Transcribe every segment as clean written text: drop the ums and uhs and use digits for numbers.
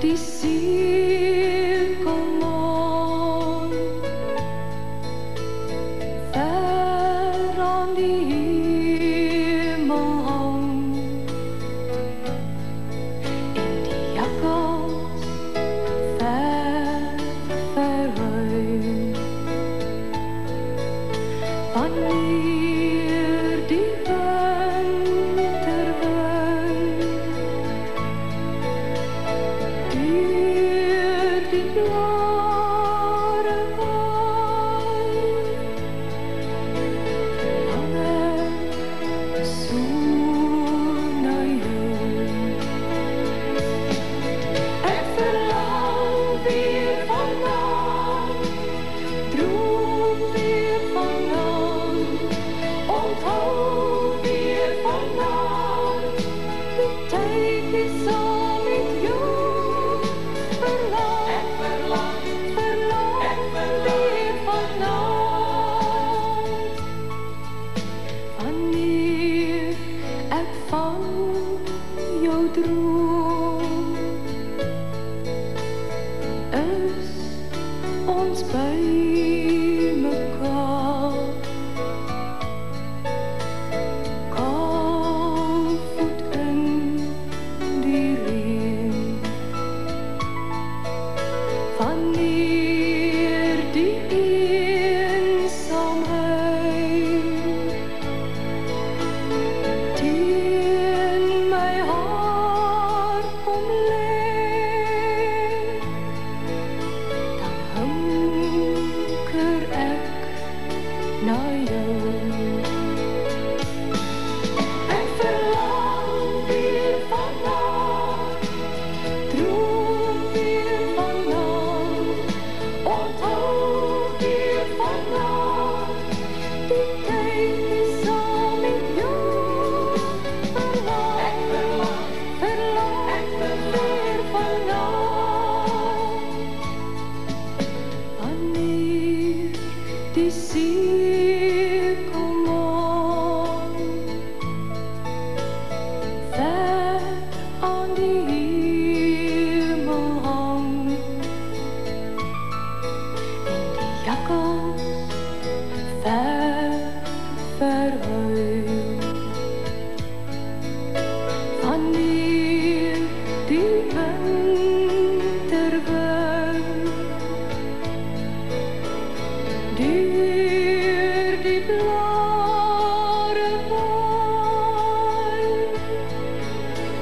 die cirkelmaan ver aan die hemel hang en die jakkals ver verruim. Wanneer die winterwind deur die blare waai, verlang ek so na jou. Ek verlang weer vanaand, droom weer vanaand, onthou weer vanaand die tydjie saam met jou. Verlang weer vanaand. Wanneer ek van jou droom, is ons by mekaar, kaalvoet in die reën. Wanneer die eensaamheid teen my hart kom lê, dan hunker ek na jou. Ek verlang weer vanaand, droom weer vanaand, onthou weer vanaand die tydjie saam met jou. Verlang weer vanaand. Wanneer die cirkelmaan ver aan die hemel hang en die jakkals ver verhuil. Wanneer die winterwind deur die blare waai,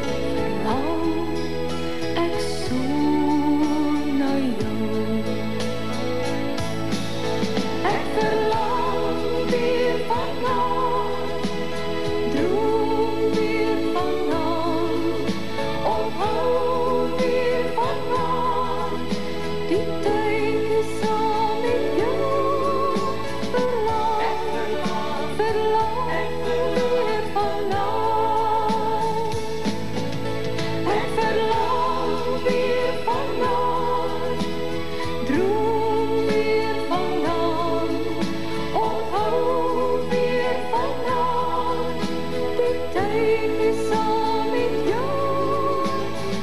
verlang ek so na jou. Ek verlang weer vanaand, droom weer vanaand, onthou weer vanaand die tydjie saam met jou. Verlang weer vanaand. Ek verlang weer vanaand, droom weer vanaand, onthou weer vanaand die tydjie saam met jou.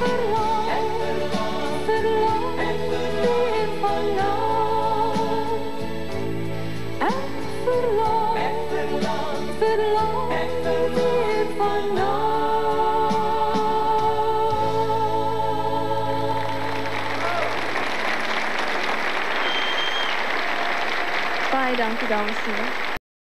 Verlang weer vanaand. Ek verlang weer vanaand. Baie dankie dames en here.